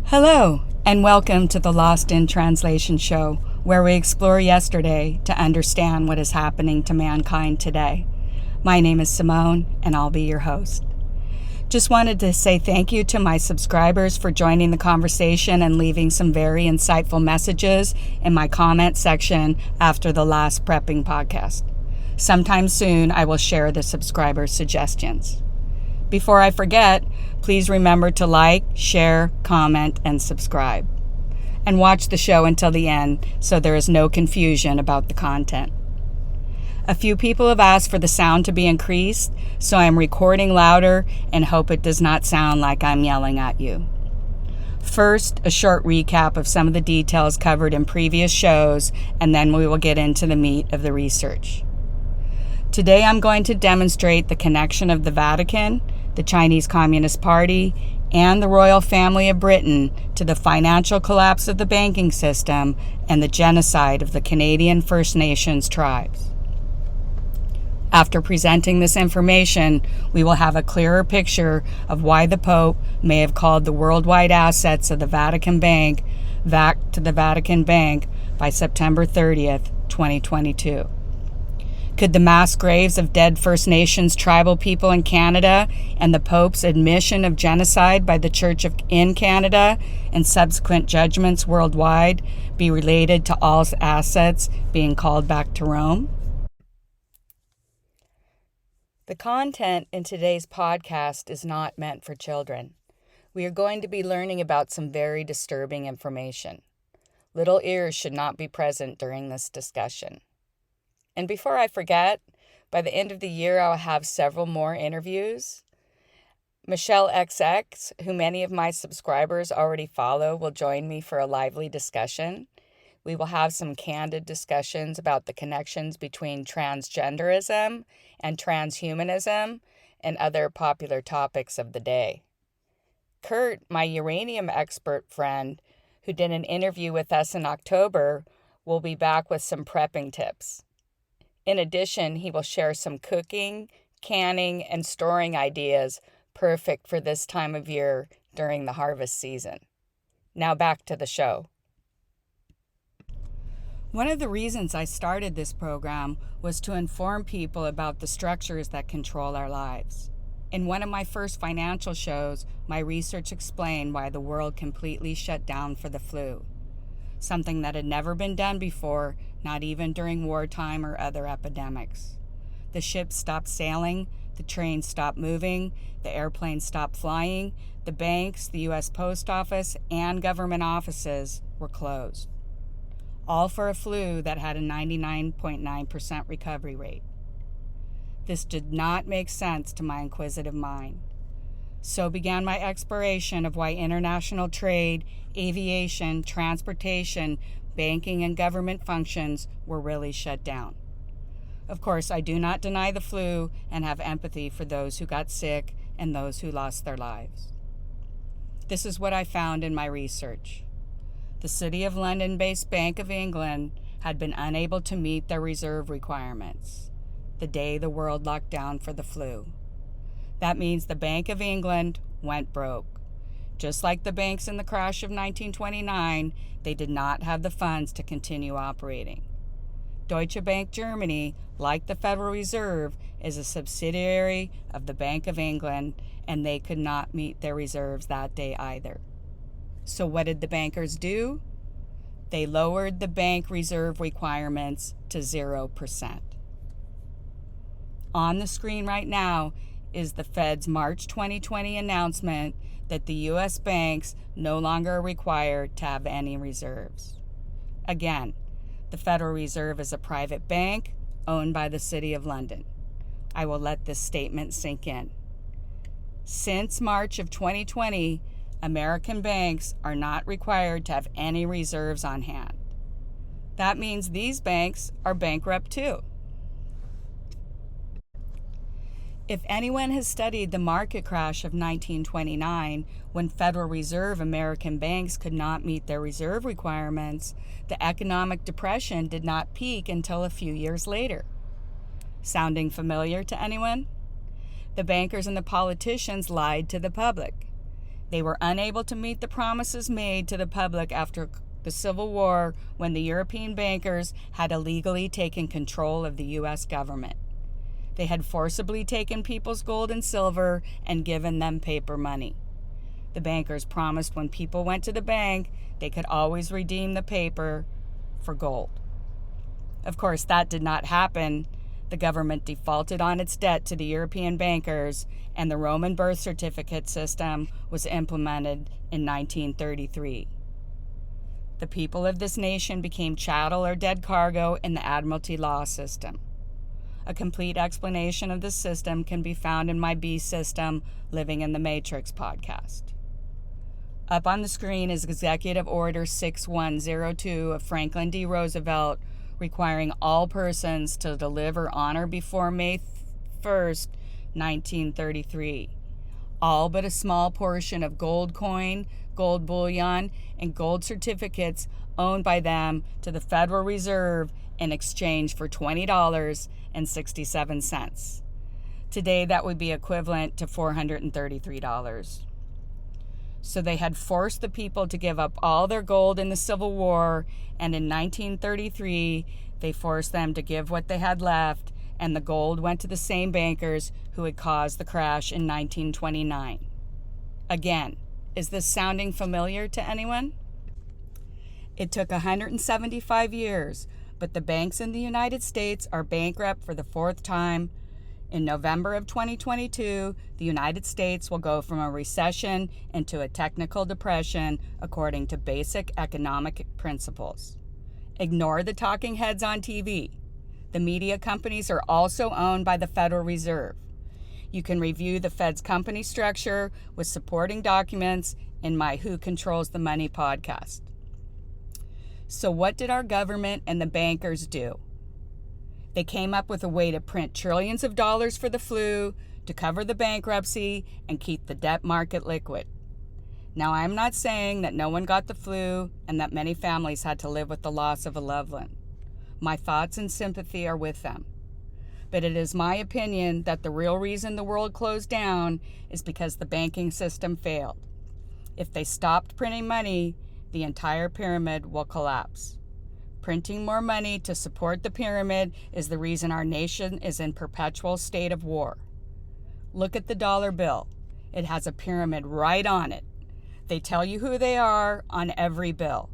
Hello, and welcome to the Lost in Translation show, where we explore yesterday to understand what is happening to mankind today. My name is Simone, and I'll be your host. Just wanted to say thank you to my subscribers for joining the conversation and leaving some very insightful messages in my comment section after the last prepping podcast. Sometime soon, I will share the subscriber suggestions. Before I forget, please remember to like, share, comment, and subscribe. And watch the show until the end so there is no confusion about the content. A few people have asked for the sound to be increased, so I am recording louder and hope it does not sound like I'm yelling at you. First, a short recap of some of the details covered in previous shows, and then we will get into the meat of the research. Today I'm going to demonstrate the connection of the Vatican, the Chinese Communist Party, and the royal family of Britain to the financial collapse of the banking system and the genocide of the Canadian First Nations tribes. After presenting this information, we will have a clearer picture of why the Pope may have called the worldwide assets of the Vatican Bank back to the Vatican Bank by September 30th, 2022. Could the mass graves of dead First Nations tribal people in Canada and the Pope's admission of genocide by the Church in Canada and subsequent judgments worldwide be related to all assets being called back to Rome? The content in today's podcast is not meant for children. We are going to be learning about some very disturbing information. Little ears should not be present during this discussion. And before I forget, by the end of the year, I'll have several more interviews. Michelle XX, who many of my subscribers already follow, will join me for a lively discussion. We will have some candid discussions about the connections between transgenderism and transhumanism and other popular topics of the day. Kurt, my uranium expert friend, who did an interview with us in October, will be back with some prepping tips. In addition, he will share some cooking, canning, and storing ideas perfect for this time of year during the harvest season. Now back to the show. One of the reasons I started this program was to inform people about the structures that control our lives. In one of my first financial shows, my research explained why the world completely shut down for the flu. Something that had never been done before, not even during wartime or other epidemics. The ships stopped sailing, the trains stopped moving, the airplanes stopped flying, the banks, the U.S. Post Office, and government offices were closed. All for a flu that had a 99.9% recovery rate. This did not make sense to my inquisitive mind. So began my exploration of why international trade, aviation, transportation, banking, and government functions were really shut down. Of course, I do not deny the flu and have empathy for those who got sick and those who lost their lives. This is what I found in my research. The City of London-based Bank of England had been unable to meet their reserve requirements the day the world locked down for the flu. That means the Bank of England went broke. Just like the banks in the crash of 1929, they did not have the funds to continue operating. Deutsche Bank Germany, like the Federal Reserve, is a subsidiary of the Bank of England, and they could not meet their reserves that day either. So what did the bankers do? They lowered the bank reserve requirements to 0%. On the screen right now is the Fed's March 2020 announcement that the U.S. banks no longer are required to have any reserves. Again, the Federal Reserve is a private bank owned by the City of London. I will let this statement sink in. Since March of 2020, American banks are not required to have any reserves on hand. That means these banks are bankrupt too. If anyone has studied the market crash of 1929, when Federal Reserve American banks could not meet their reserve requirements, the economic depression did not peak until a few years later. Sounding familiar to anyone? The bankers and the politicians lied to the public. They were unable to meet the promises made to the public after the Civil War, when the European bankers had illegally taken control of the U.S. government. They had forcibly taken people's gold and silver and given them paper money. The bankers promised when people went to the bank, they could always redeem the paper for gold. Of course, that did not happen. The government defaulted on its debt to the European bankers, and the Roman birth certificate system was implemented in 1933. The people of this nation became chattel or dead cargo in the Admiralty law system. A complete explanation of this system can be found in my B System, Living in the Matrix podcast. Up on the screen is Executive Order 6102 of Franklin D. Roosevelt, requiring all persons to deliver on or before May 1st, 1933, all but a small portion of gold coin, gold bullion, and gold certificates owned by them to the Federal Reserve in exchange for $20.67. Today, that would be equivalent to $433. So they had forced the people to give up all their gold in the Civil War, and in 1933, they forced them to give what they had left, and the gold went to the same bankers who had caused the crash in 1929. Again, is this sounding familiar to anyone? It took 175 years, but the banks in the United States are bankrupt for the fourth time. In November of 2022, the United States will go from a recession into a technical depression according to basic economic principles. Ignore the talking heads on TV. The media companies are also owned by the Federal Reserve. You can review the Fed's company structure with supporting documents in my Who Controls the Money podcast. So what did our government and the bankers do? They came up with a way to print trillions of dollars for the flu, to cover the bankruptcy, and keep the debt market liquid. Now, I'm not saying that no one got the flu and that many families had to live with the loss of a loved one. My thoughts and sympathy are with them. But it is my opinion that the real reason the world closed down is because the banking system failed. If they stopped printing money, the entire pyramid will collapse. Printing more money to support the pyramid is the reason our nation is in perpetual state of war. Look at the dollar bill. It has a pyramid right on it. They tell you who they are on every bill.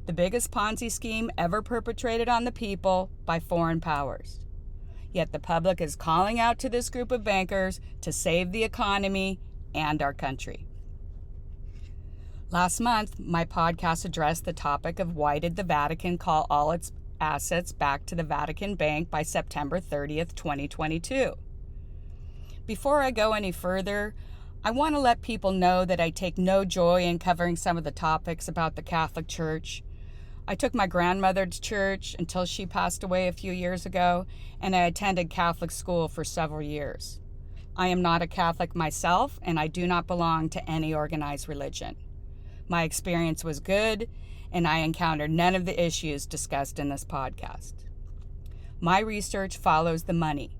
The biggest Ponzi scheme ever perpetrated on the people by foreign powers. Yet the public is calling out to this group of bankers to save the economy and our country. Last month, my podcast addressed the topic of why did the Vatican call all its assets back to the Vatican Bank by September 30th, 2022. Before I go any further, I want to let people know that I take no joy in covering some of the topics about the Catholic Church. I took my grandmother to church until she passed away a few years ago, and I attended Catholic school for several years. I am not a Catholic myself, and I do not belong to any organized religion. My experience was good, and I encountered none of the issues discussed in this podcast. My research follows the money,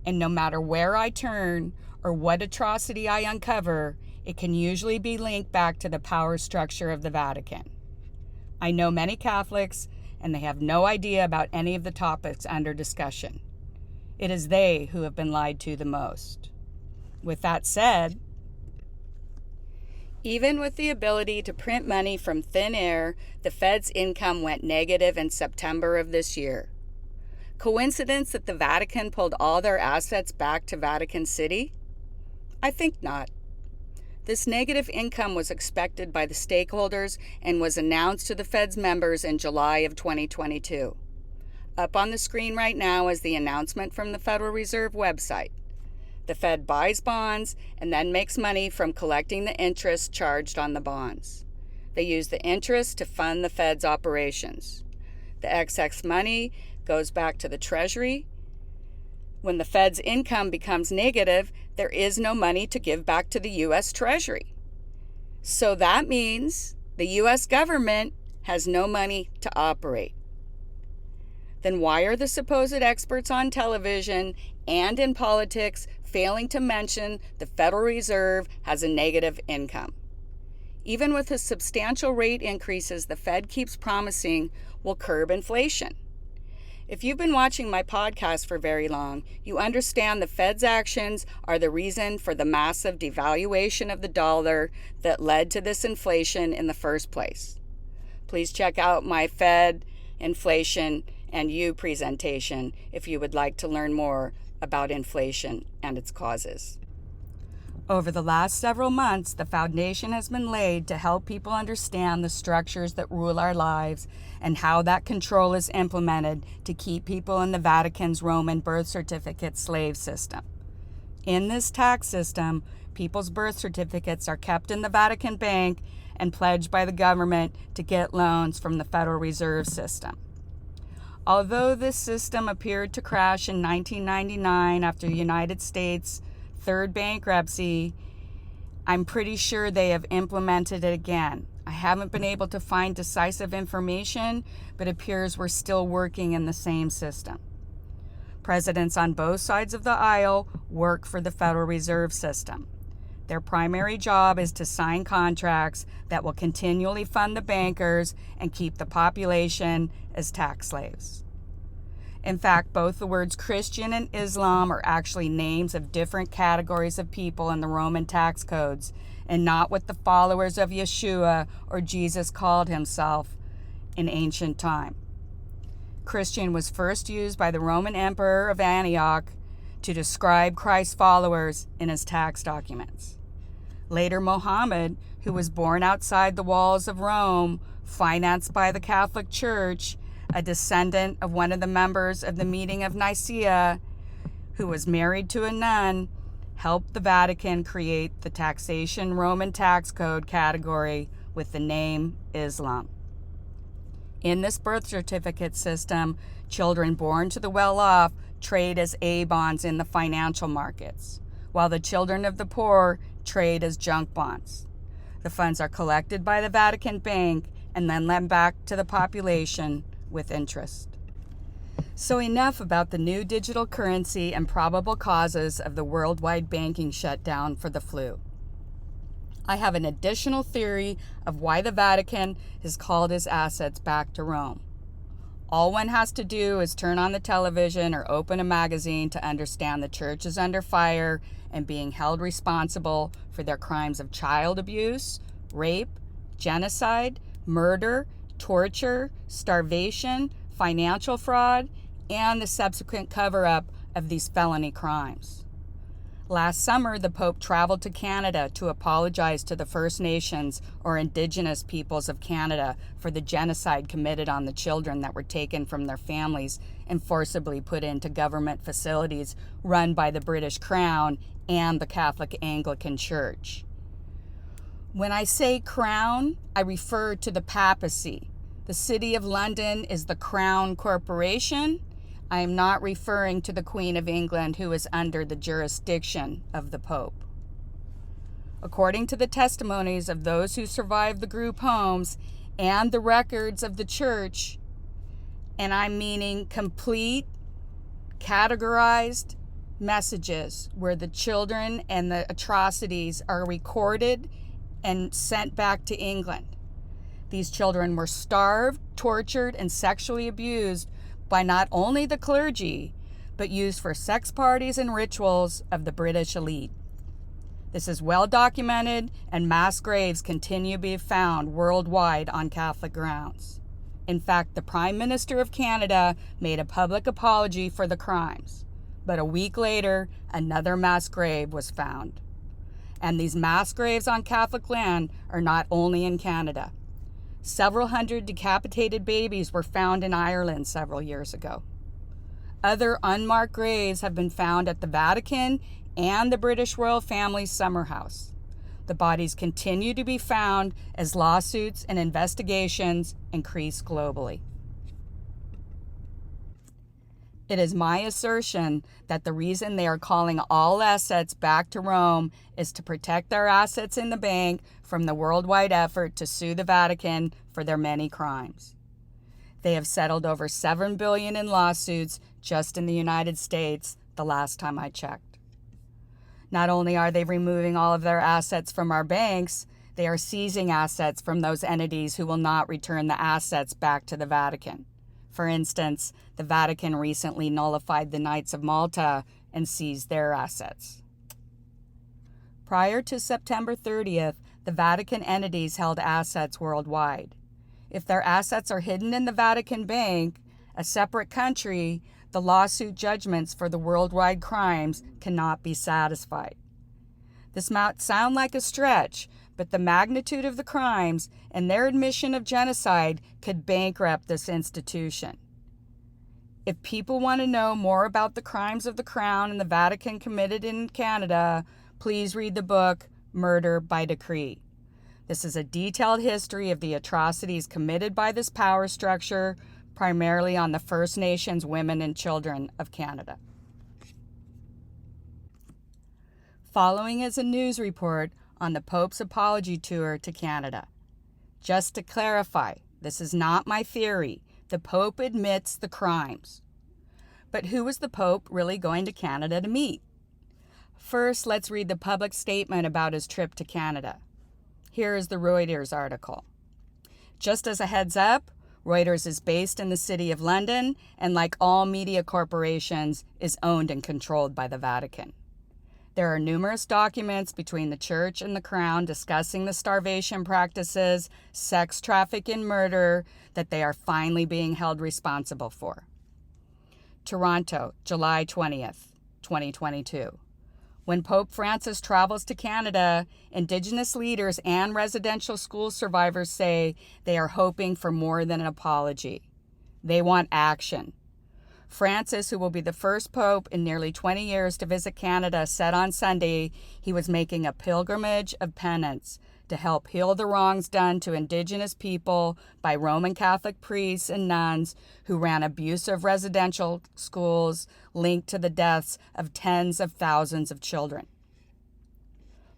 and no matter where I turn or what atrocity I uncover, it can usually be linked back to the power structure of the Vatican. I know many Catholics, and they have no idea about any of the topics under discussion. It is they who have been lied to the most. With that said, even with the ability to print money from thin air, the Fed's income went negative in September of this year. Coincidence that the Vatican pulled all their assets back to Vatican City? I think not. This negative income was expected by the stakeholders and was announced to the Fed's members in July of 2022. Up on the screen right now is the announcement from the Federal Reserve website. The Fed buys bonds and then makes money from collecting the interest charged on the bonds. They use the interest to fund the Fed's operations. The excess money goes back to the Treasury. When the Fed's income becomes negative, there is no money to give back to the U.S. Treasury. So that means the U.S. government has no money to operate. Then why are the supposed experts on television and in politics failing to mention the Federal Reserve has a negative income? even with the substantial rate increases the Fed keeps promising will curb inflation. If you've been watching my podcast for very long, you understand the Fed's actions are the reason for the massive devaluation of the dollar that led to this inflation in the first place. Please check out my Fed, inflation, and you presentation if you would like to learn more about inflation and its causes. Over the last several months, the foundation has been laid to help people understand the structures that rule our lives and how that control is implemented to keep people in the Vatican's Roman birth certificate slave system. In this tax system, people's birth certificates are kept in the Vatican Bank and pledged by the government to get loans from the Federal Reserve System. Although this system appeared to crash in 1999 after the United States' third bankruptcy, I'm pretty sure they have implemented it again. I haven't been able to find decisive information, but it appears we're still working in the same system. Presidents on both sides of the aisle work for the Federal Reserve System. Their primary job is to sign contracts that will continually fund the bankers and keep the population as tax slaves. In fact, both the words Christian and Islam are actually names of different categories of people in the Roman tax codes, and not what the followers of Yeshua or Jesus called himself in ancient time. Christian was first used by the Roman Emperor of Antioch to describe Christ's followers in his tax documents. Later, Muhammad, who was born outside the walls of Rome, financed by the Catholic Church, a descendant of one of the members of the meeting of Nicaea, who was married to a nun, helped the Vatican create the taxation Roman tax code category with the name Islam. In this birth certificate system, children born to the well-off trade as A-bonds in the financial markets, while the children of the poor trade as junk bonds. The funds are collected by the Vatican Bank and then lent back to the population with interest. So enough about the new digital currency and probable causes of the worldwide banking shutdown for the flu. I have an additional theory of why the Vatican has called his assets back to Rome. All one has to do is turn on the television or open a magazine to understand the church is under fire and being held responsible for their crimes of child abuse, rape, genocide, murder, torture, starvation, financial fraud, and the subsequent cover-up of these felony crimes. Last summer, the Pope traveled to Canada to apologize to the First Nations or Indigenous peoples of Canada for the genocide committed on the children that were taken from their families and forcibly put into government facilities run by the British Crown and the Catholic Anglican Church. When I say Crown, I refer to the papacy. The City of London is the Crown Corporation. I am not referring to the Queen of England, who is under the jurisdiction of the Pope. According to the testimonies of those who survived the group homes and the records of the church, and I'm meaning complete, categorized messages where the children and the atrocities are recorded and sent back to England. These children were starved, tortured, and sexually abused by not only the clergy, but used for sex parties and rituals of the British elite. This is well documented, and mass graves continue to be found worldwide on Catholic grounds. In fact, the Prime Minister of Canada made a public apology for the crimes, but a week later, another mass grave was found. And these mass graves on Catholic land are not only in Canada. Several hundred decapitated babies were found in Ireland several years ago. Other unmarked graves have been found at the Vatican and the British royal family's summer house. The bodies continue to be found as lawsuits and investigations increase globally. It is my assertion that the reason they are calling all assets back to Rome is to protect their assets in the bank from the worldwide effort to sue the Vatican for their many crimes. They have settled over $7 billion in lawsuits just in the United States the last time I checked. Not only are they removing all of their assets from our banks, They are seizing assets from those entities who will not return the assets back to the Vatican. For instance, the Vatican recently nullified the Knights of Malta and seized their assets. Prior to September 30th, the Vatican entities held assets worldwide. If their assets are hidden in the Vatican Bank, a separate country, the lawsuit judgments for the worldwide crimes cannot be satisfied. This might sound like a stretch, but the magnitude of the crimes and their admission of genocide could bankrupt this institution. If people want to know more about the crimes of the Crown and the Vatican committed in Canada, please read the book Murder by Decree. This is a detailed history of the atrocities committed by this power structure, primarily on the First Nations women and children of Canada. Following is a news report on the Pope's apology tour to Canada. Just to clarify, this is not my theory. The Pope admits the crimes. But who was the Pope really going to Canada to meet? First, let's read the public statement about his trip to Canada. Here is the Reuters article. Just as a heads up, Reuters is based in the city of London and, like all media corporations, is owned and controlled by the Vatican. There are numerous documents between the Church and the Crown discussing the starvation practices, sex trafficking, and murder that they are finally being held responsible for. Toronto, July 20th, 2022. When Pope Francis travels to Canada, Indigenous leaders and residential school survivors say they are hoping for more than an apology. They want action. Francis, who will be the first pope in nearly 20 years to visit Canada, said on Sunday he was making a pilgrimage of penance to help heal the wrongs done to Indigenous people by Roman Catholic priests and nuns who ran abusive residential schools linked to the deaths of tens of thousands of children.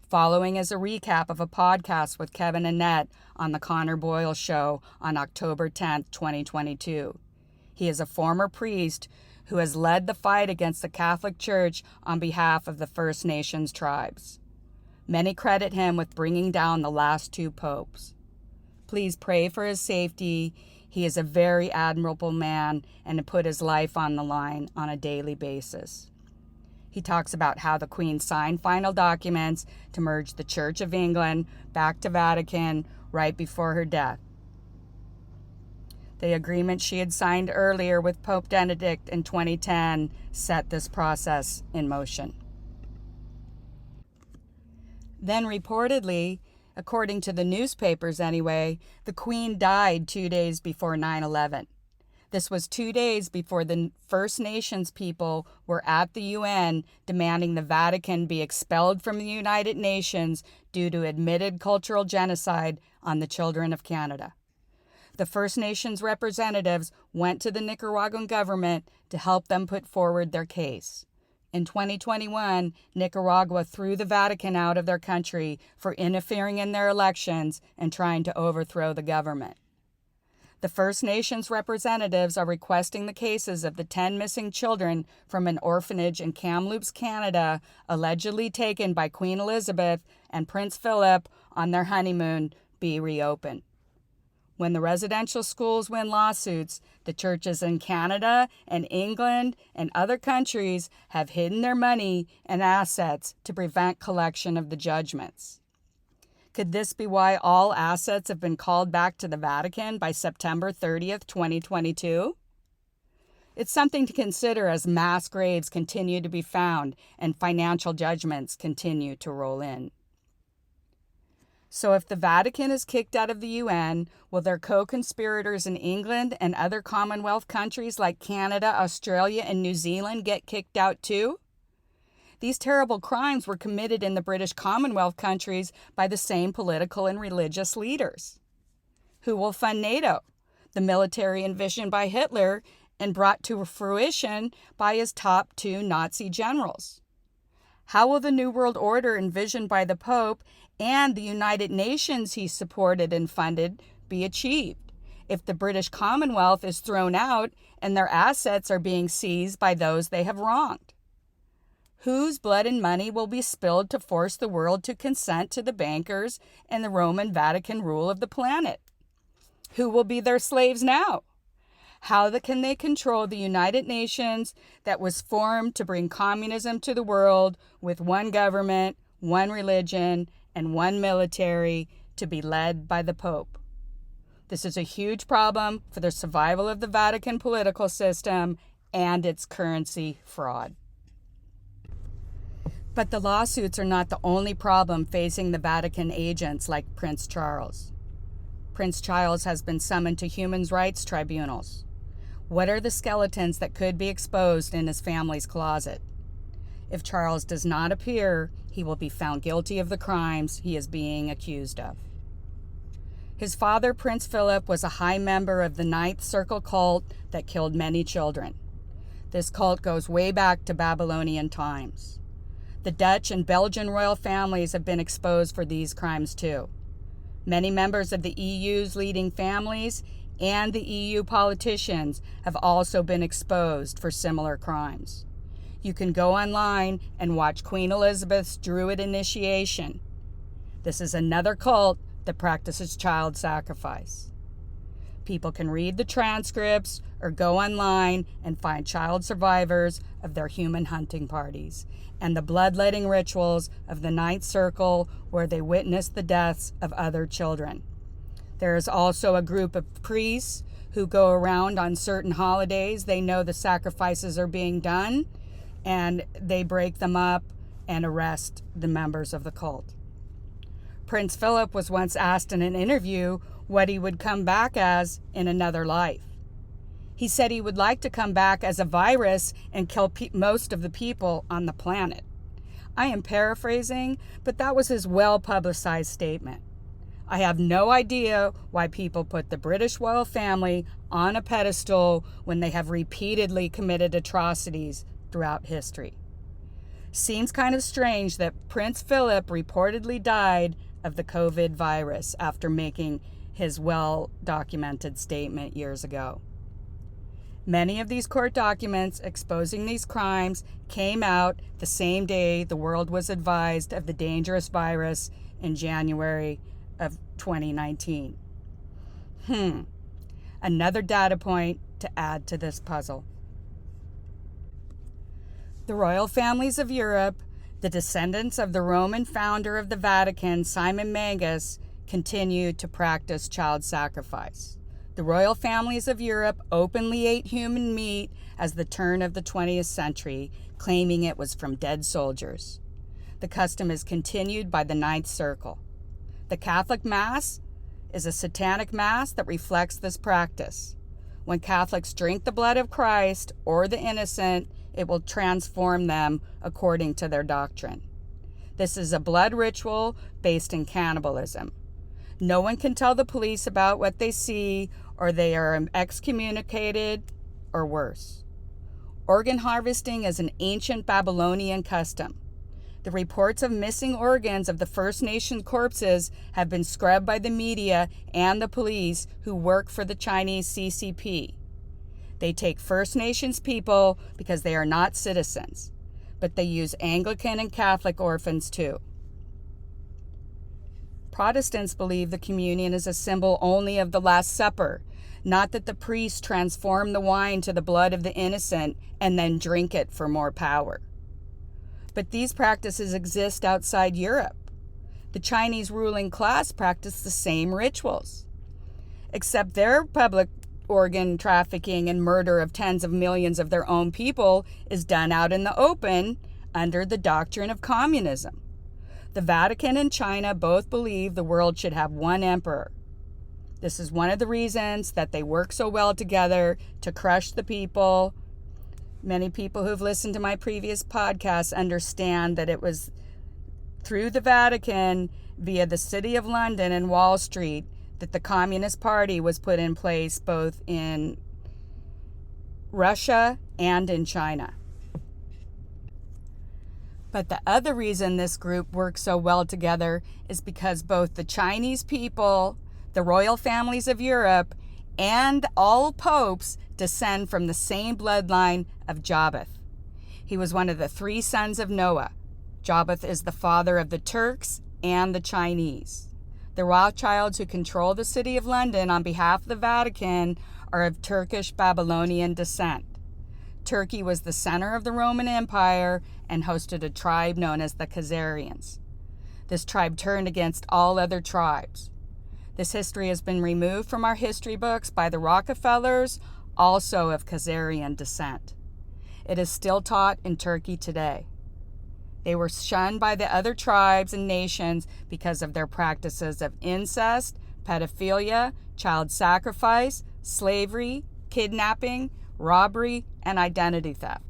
Following is a recap of a podcast with Kevin Annett on The Connor Boyle Show on October 10, 2022. He is a former priest who has led the fight against the Catholic Church on behalf of the First Nations tribes. Many credit him with bringing down the last two popes. Please pray for his safety. He is a very admirable man and put his life on the line on a daily basis. He talks about how the Queen signed final documents to merge the Church of England back to Vatican right before her death. The agreement she had signed earlier with Pope Benedict in 2010 set this process in motion. Then reportedly, according to the newspapers anyway, the Queen died 2 days before 9/11. This was 2 days before the First Nations people were at the UN demanding the Vatican be expelled from the United Nations due to admitted cultural genocide on the children of Canada. The First Nations representatives went to the Nicaraguan government to help them put forward their case. In 2021, Nicaragua threw the Vatican out of their country for interfering in their elections and trying to overthrow the government. The First Nations representatives are requesting the cases of the 10 missing children from an orphanage in Kamloops, Canada, allegedly taken by Queen Elizabeth and Prince Philip on their honeymoon, be reopened. When the residential schools win lawsuits, the churches in Canada and England and other countries have hidden their money and assets to prevent collection of the judgments. Could this be why all assets have been called back to the Vatican by September 30th, 2022? It's something to consider as mass graves continue to be found and financial judgments continue to roll in. So if the Vatican is kicked out of the UN, will their co-conspirators in England and other Commonwealth countries like Canada, Australia, and New Zealand get kicked out too? These terrible crimes were committed in the British Commonwealth countries by the same political and religious leaders. Who will fund NATO? The military envisioned by Hitler and brought to fruition by his top two Nazi generals. How will the New World Order envisioned by the Pope and the United Nations he supported and funded be achieved if the British Commonwealth is thrown out and their assets are being seized by those they have wronged? Whose blood and money will be spilled to force the world to consent to the bankers and the Roman Vatican rule of the planet? Who will be their slaves now? How can they control the United Nations that was formed to bring communism to the world with one government, one religion, and one military to be led by the Pope? This is a huge problem for the survival of the Vatican political system and its currency fraud. But the lawsuits are not the only problem facing the Vatican agents like Prince Charles. Prince Charles has been summoned to human rights tribunals. What are the skeletons that could be exposed in his family's closet? If Charles does not appear, he will be found guilty of the crimes he is being accused of. His father, Prince Philip, was a high member of the Ninth Circle cult that killed many children. This cult goes way back to Babylonian times. The Dutch and Belgian royal families have been exposed for these crimes too. Many members of the EU's leading families and the EU politicians have also been exposed for similar crimes. You can go online and watch Queen Elizabeth's Druid initiation. This is another cult that practices child sacrifice. People can read the transcripts or go online and find child survivors of their human hunting parties and the bloodletting rituals of the Ninth Circle where they witnessed the deaths of other children. There is also a group of priests who go around on certain holidays. They know the sacrifices are being done, and they break them up and arrest the members of the cult. Prince Philip was once asked in an interview what he would come back as in another life. He said he would like to come back as a virus and kill most of the people on the planet. I am paraphrasing, but that was his well-publicized statement. I have no idea why people put the British royal family on a pedestal when they have repeatedly committed atrocities throughout history. Seems kind of strange that Prince Philip reportedly died of the COVID virus after making his well-documented statement years ago. Many of these court documents exposing these crimes came out the same day the world was advised of the dangerous virus in January of 2019. Another data point to add to this puzzle. The royal families of Europe, the descendants of the Roman founder of the Vatican, Simon Magus, continue to practice child sacrifice. The royal families of Europe openly ate human meat as the turn of the 20th century, claiming it was from dead soldiers. The custom is continued by the Ninth Circle. The Catholic Mass is a satanic mass that reflects this practice. When Catholics drink the blood of Christ or the innocent, it will transform them according to their doctrine. This is a blood ritual based in cannibalism. No one can tell the police about what they see, or they are excommunicated, or worse. Organ harvesting is an ancient Babylonian custom. The reports of missing organs of the First Nation corpses have been scrubbed by the media and the police who work for the Chinese CCP. They take First Nations people because they are not citizens, but they use Anglican and Catholic orphans too. Protestants believe the communion is a symbol only of the Last Supper, not that the priest transformed the wine to the blood of the innocent and then drink it for more power. But these practices exist outside Europe. The Chinese ruling class practice the same rituals, except their public organ trafficking and murder of tens of millions of their own people is done out in the open under the doctrine of communism. The Vatican and China both believe the world should have one emperor. This is one of the reasons that they work so well together to crush the people. Many people who've listened to my previous podcasts understand that it was through the Vatican, via the City of London and Wall Street, that the Communist Party was put in place both in Russia and in China. But the other reason this group works so well together is because both the Chinese people, the royal families of Europe, and all popes descend from the same bloodline of Japheth. He was one of the three sons of Noah. Japheth is the father of the Turks and the Chinese. The Rothschilds, who control the city of London on behalf of the Vatican, are of Turkish Babylonian descent. Turkey was the center of the Roman Empire and hosted a tribe known as the Khazarians. This tribe turned against all other tribes. This history has been removed from our history books by the Rockefellers, also of Khazarian descent. It is still taught in Turkey today. They were shunned by the other tribes and nations because of their practices of incest, pedophilia, child sacrifice, slavery, kidnapping, robbery, and identity theft.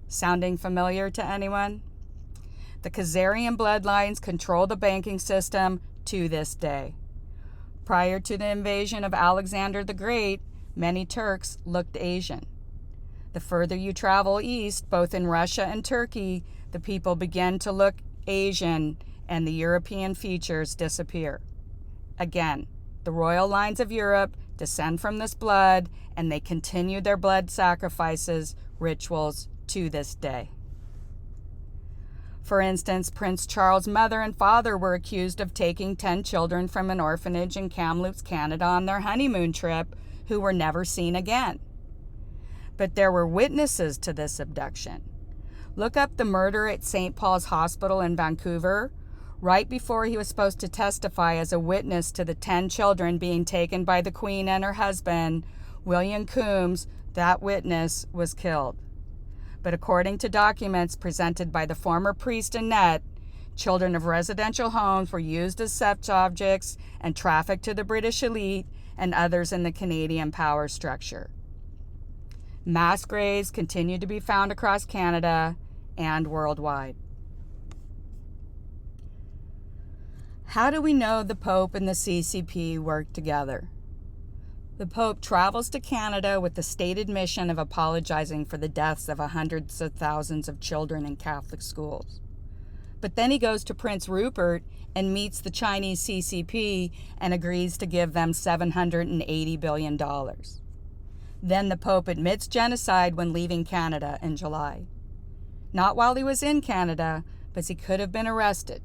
Sounding familiar to anyone? The Khazarian bloodlines control the banking system to this day. Prior to the invasion of Alexander the Great, many Turks looked Asian. The further you travel east, both in Russia and Turkey, the people begin to look Asian and the European features disappear. Again, the royal lines of Europe descend from this blood, and they continue their blood sacrifices, rituals to this day. For instance, Prince Charles' mother and father were accused of taking 10 children from an orphanage in Kamloops, Canada on their honeymoon trip, who were never seen again. But there were witnesses to this abduction. Look up the murder at St. Paul's Hospital in Vancouver. Right before he was supposed to testify as a witness to the 10 children being taken by the Queen and her husband, William Coombs, that witness, was killed. But according to documents presented by the former priest Annette, children of residential homes were used as sex objects and trafficked to the British elite and others in the Canadian power structure. Mass graves continue to be found across Canada and worldwide. How do we know the Pope and the CCP work together? The Pope travels to Canada with the stated mission of apologizing for the deaths of hundreds of thousands of children in Catholic schools. But then he goes to Prince Rupert and meets the Chinese CCP and agrees to give them $780 billion. Then the Pope admits genocide when leaving Canada in July. Not while he was in Canada, but he could have been arrested.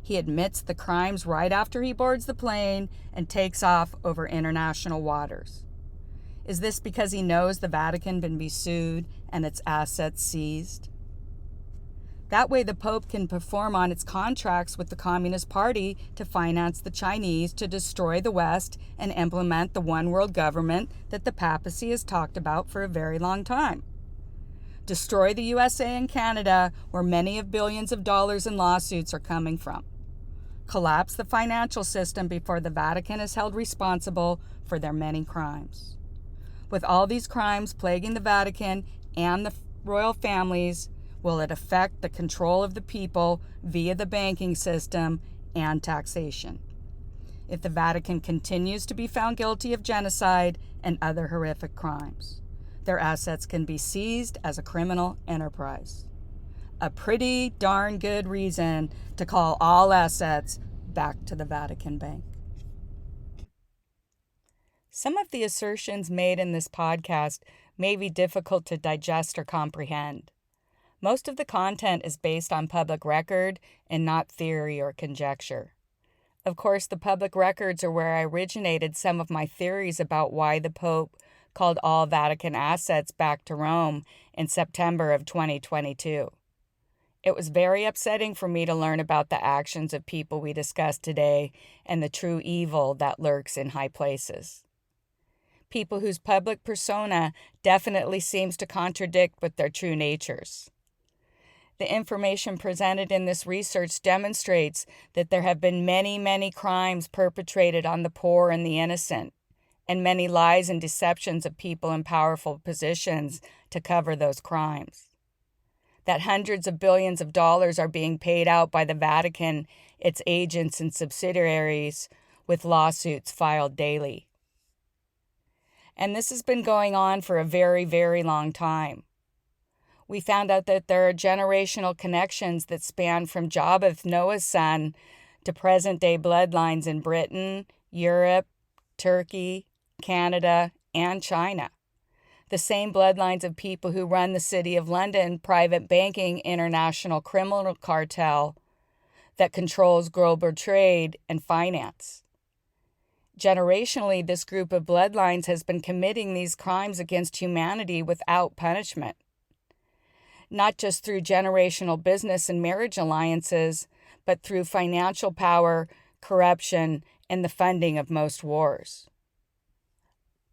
He admits the crimes right after he boards the plane and takes off over international waters. Is this because he knows the Vatican can be sued and its assets seized? That way the Pope can perform on its contracts with the Communist Party to finance the Chinese to destroy the West and implement the one world government that the papacy has talked about for a very long time. Destroy the USA and Canada, where many of billions of dollars in lawsuits are coming from. Collapse the financial system before the Vatican is held responsible for their many crimes. With all these crimes plaguing the Vatican and the royal families, will it affect the control of the people via the banking system and taxation? If the Vatican continues to be found guilty of genocide and other horrific crimes, their assets can be seized as a criminal enterprise. A pretty darn good reason to call all assets back to the Vatican Bank. Some of the assertions made in this podcast may be difficult to digest or comprehend. Most of the content is based on public record and not theory or conjecture. Of course, the public records are where I originated some of my theories about why the Pope called all Vatican assets back to Rome in September of 2022. It was very upsetting for me to learn about the actions of people we discussed today and the true evil that lurks in high places. People whose public persona definitely seems to contradict with their true natures. The information presented in this research demonstrates that there have been many, many crimes perpetrated on the poor and the innocent, and many lies and deceptions of people in powerful positions to cover those crimes. That hundreds of billions of dollars are being paid out by the Vatican, its agents and subsidiaries, with lawsuits filed daily. And this has been going on for a very, very long time. We found out that there are generational connections that span from Japheth, Noah's son, to present-day bloodlines in Britain, Europe, Turkey, Canada, and China. the same bloodlines of people who run the City of London private banking international criminal cartel that controls global trade and finance. Generationally, this group of bloodlines has been committing these crimes against humanity without punishment, not just through generational business and marriage alliances, but through financial power, corruption, and the funding of most wars.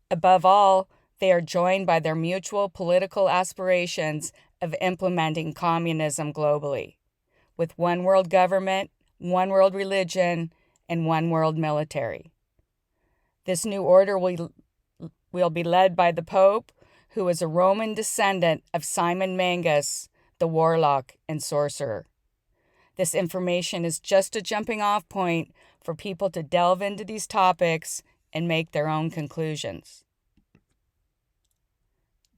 Above all, they are joined by their mutual political aspirations of implementing communism globally, with one world government, one world religion, and one world military. This new order will be led by the Pope, who is a Roman descendant of Simon Magus, the warlock and sorcerer. This information is just a jumping-off point for people to delve into these topics and make their own conclusions.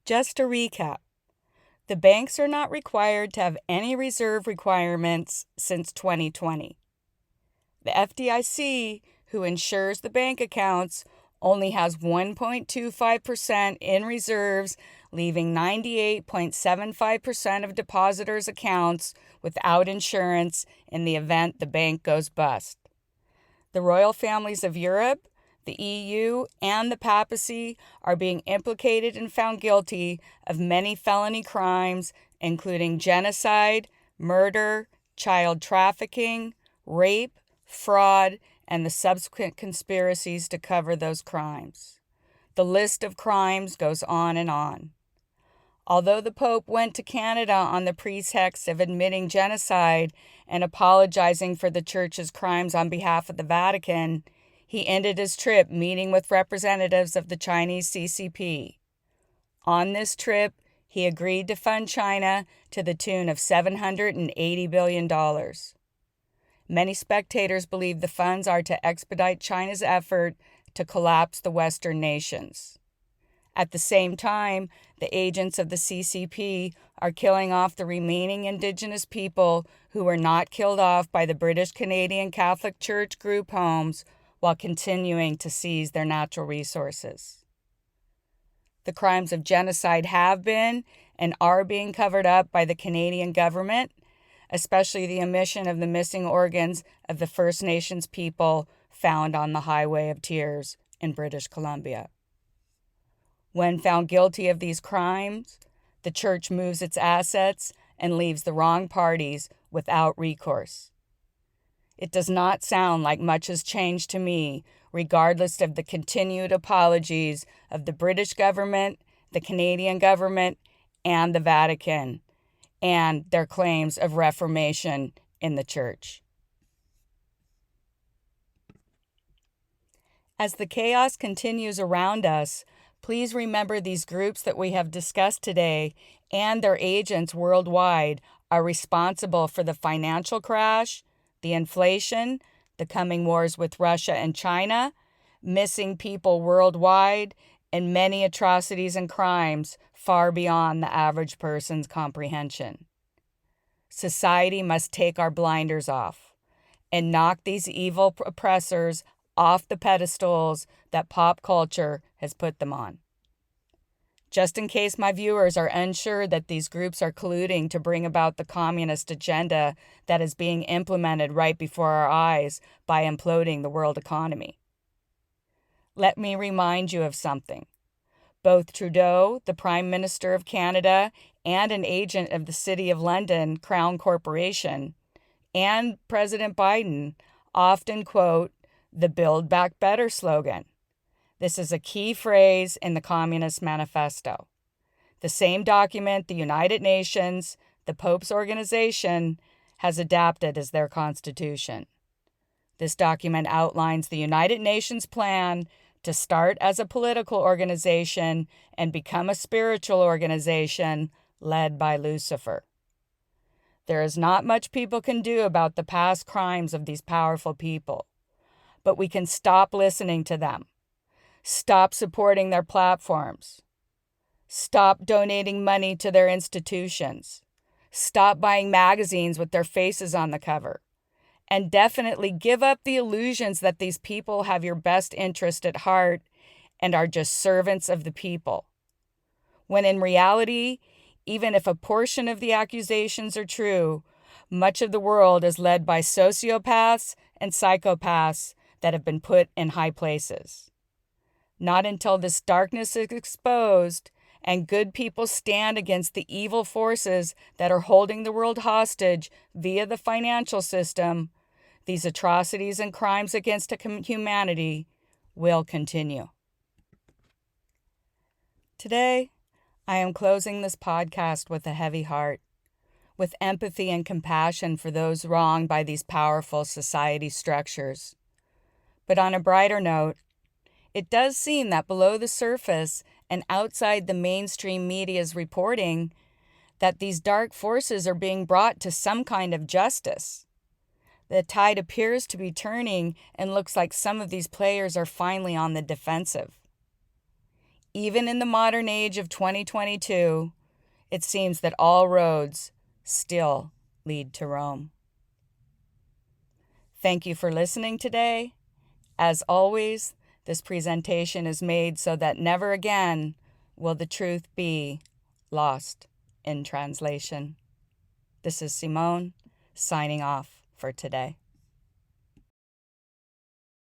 Just to recap, the banks are not required to have any reserve requirements since 2020. The FDIC, who insures the bank accounts, only has 1.25% in reserves, leaving 98.75% of depositors' accounts without insurance in the event the bank goes bust. The royal families of Europe, the EU, and the papacy are being implicated and found guilty of many felony crimes, including genocide, murder, child trafficking, rape, fraud, and the subsequent conspiracies to cover those crimes. The list of crimes goes on and on. Although the Pope went to Canada on the pretext of admitting genocide and apologizing for the Church's crimes on behalf of the Vatican, he ended his trip meeting with representatives of the Chinese CCP. On this trip, he agreed to fund China to the tune of $780 billion. Many spectators believe the funds are to expedite China's effort to collapse the Western nations. At the same time, the agents of the CCP are killing off the remaining indigenous people who were not killed off by the British Canadian Catholic Church group homes while continuing to seize their natural resources. The crimes of genocide have been and are being covered up by the Canadian government, especially the omission of the missing organs of the First Nations people found on the Highway of Tears in British Columbia. When found guilty of these crimes, the Church moves its assets and leaves the wrong parties without recourse. It does not sound like much has changed to me, regardless of the continued apologies of the British government, the Canadian government, and the Vatican, and their claims of reformation in the Church. As the chaos continues around us, please remember these groups that we have discussed today and their agents worldwide are responsible for the financial crash, the inflation, the coming wars with Russia and China, missing people worldwide, and many atrocities and crimes far beyond the average person's comprehension. Society must take our blinders off and knock these evil oppressors off the pedestals that pop culture has put them on. Just in case my viewers are unsure that these groups are colluding to bring about the communist agenda that is being implemented right before our eyes by imploding the world economy. Let me remind you of something. Both Trudeau, the Prime Minister of Canada, and an agent of the City of London Crown Corporation, and President Biden often quote the Build Back Better slogan. This is a key phrase in the Communist Manifesto. The same document the United Nations, the Pope's organization, has adapted as their constitution. This document outlines the United Nations plan to start as a political organization and become a spiritual organization led by Lucifer. There is not much people can do about the past crimes of these powerful people, but we can stop listening to them. Stop supporting their platforms. Stop donating money to their institutions. Stop buying magazines with their faces on the cover. And definitely give up the illusions that these people have your best interest at heart and are just servants of the people. when in reality, even if a portion of the accusations are true, much of the world is led by sociopaths and psychopaths that have been put in high places. Not until this darkness is exposed and good people stand against the evil forces that are holding the world hostage via the financial system, these atrocities and crimes against humanity will continue. Today, I am closing this podcast with a heavy heart, with empathy and compassion for those wronged by these powerful society structures. But on a brighter note, it does seem that below the surface and outside the mainstream media's reporting, that these dark forces are being brought to some kind of justice. The tide appears to be turning and looks like some of these players are finally on the defensive. Even in the modern age of 2022, it seems that all roads still lead to Rome. Thank you for listening today. As always, this presentation is made so that never again will the truth be lost in translation. This is Simone, signing off for today.